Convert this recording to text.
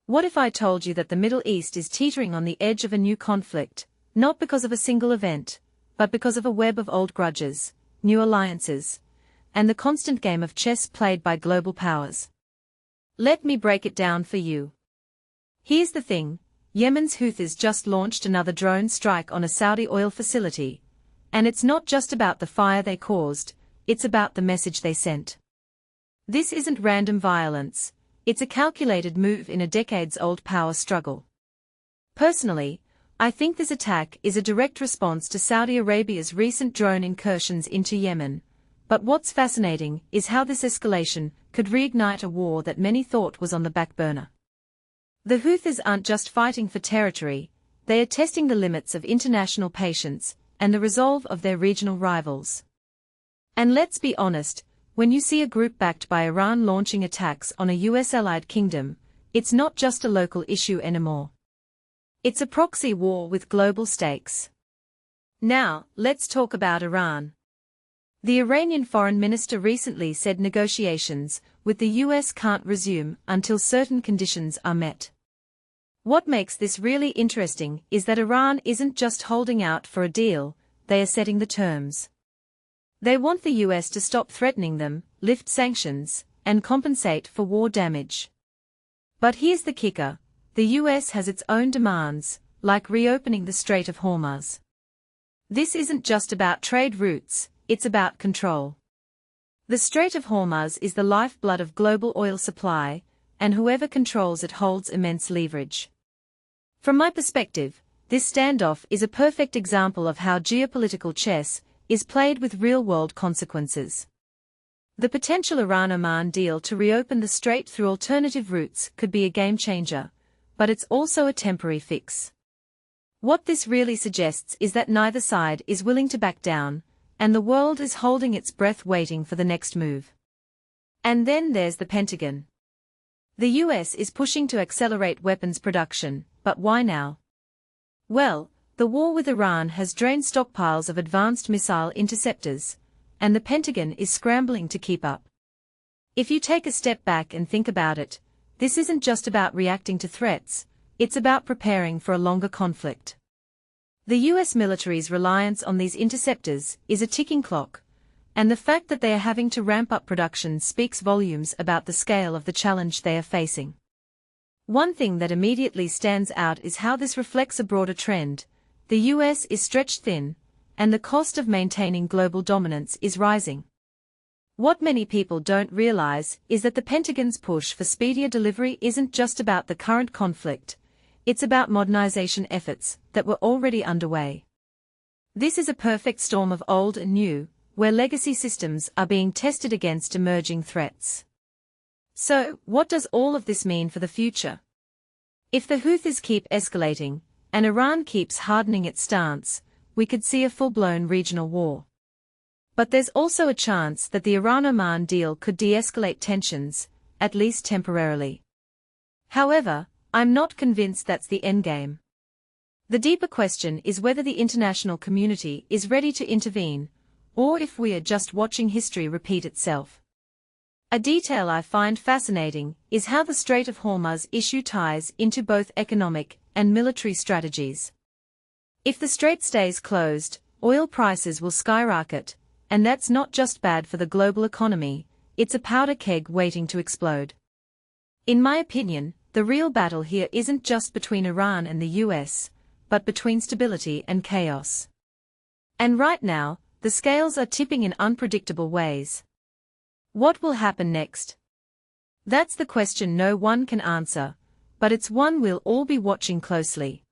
What if I told you that the Middle East is teetering on the edge of a new conflict, not because of a single event, but because of a web of old grudges, new alliances, and the constant game of chess played by global powers? Let me break it down for you. Here's the thing, Yemen's Houthis just launched another drone strike on a Saudi oil facility, and it's not just about the fire they caused, it's about the message they sent. This isn't random violence, it's a calculated move in a decades-old power struggle. Personally, I think this attack is a direct response to Saudi Arabia's recent drone incursions into Yemen, but what's fascinating is how this escalation could reignite a war that many thought was on the back burner. The Houthis aren't just fighting for territory, they are testing the limits of international patience and the resolve of their regional rivals. And let's be honest, when you see a group backed by Iran launching attacks on a US allied kingdom, it's not just a local issue anymore. It's a proxy war with global stakes. Now, let's talk about Iran. The Iranian foreign minister recently said negotiations with the US can't resume until certain conditions are met. What makes this really interesting is that Iran isn't just holding out for a deal, they are setting the terms. They want the US to stop threatening them, lift sanctions, and compensate for war damage. But here's the kicker, the US has its own demands, like reopening the Strait of Hormuz. This isn't just about trade routes, it's about control. The Strait of Hormuz is the lifeblood of global oil supply, and whoever controls it holds immense leverage. From my perspective, this standoff is a perfect example of how geopolitical chess is played with real-world consequences. The potential Iran-Oman deal to reopen the strait through alternative routes could be a game-changer, but it's also a temporary fix. What this really suggests is that neither side is willing to back down, and the world is holding its breath waiting for the next move. And then there's the Pentagon. The US is pushing to accelerate weapons production, but why now? Well, the war with Iran has drained stockpiles of advanced missile interceptors, and the Pentagon is scrambling to keep up. If you take a step back and think about it, this isn't just about reacting to threats, it's about preparing for a longer conflict. The US military's reliance on these interceptors is a ticking clock, and the fact that they are having to ramp up production speaks volumes about the scale of the challenge they are facing. One thing that immediately stands out is how this reflects a broader trend. The US is stretched thin, and the cost of maintaining global dominance is rising. What many people don't realize is that the Pentagon's push for speedier delivery isn't just about the current conflict, it's about modernization efforts that were already underway. This is a perfect storm of old and new, where legacy systems are being tested against emerging threats. So, what does all of this mean for the future? If the Houthis keep escalating, and Iran keeps hardening its stance, we could see a full-blown regional war. But there's also a chance that the Iran-Oman deal could de-escalate tensions, at least temporarily. However, I'm not convinced that's the endgame. The deeper question is whether the international community is ready to intervene, or if we are just watching history repeat itself. A detail I find fascinating is how the Strait of Hormuz issue ties into both economic and military strategies. If the strait stays closed, oil prices will skyrocket, and that's not just bad for the global economy, it's a powder keg waiting to explode. In my opinion, the real battle here isn't just between Iran and the US, but between stability and chaos. And right now, the scales are tipping in unpredictable ways. What will happen next? That's the question no one can answer, but it's one we'll all be watching closely.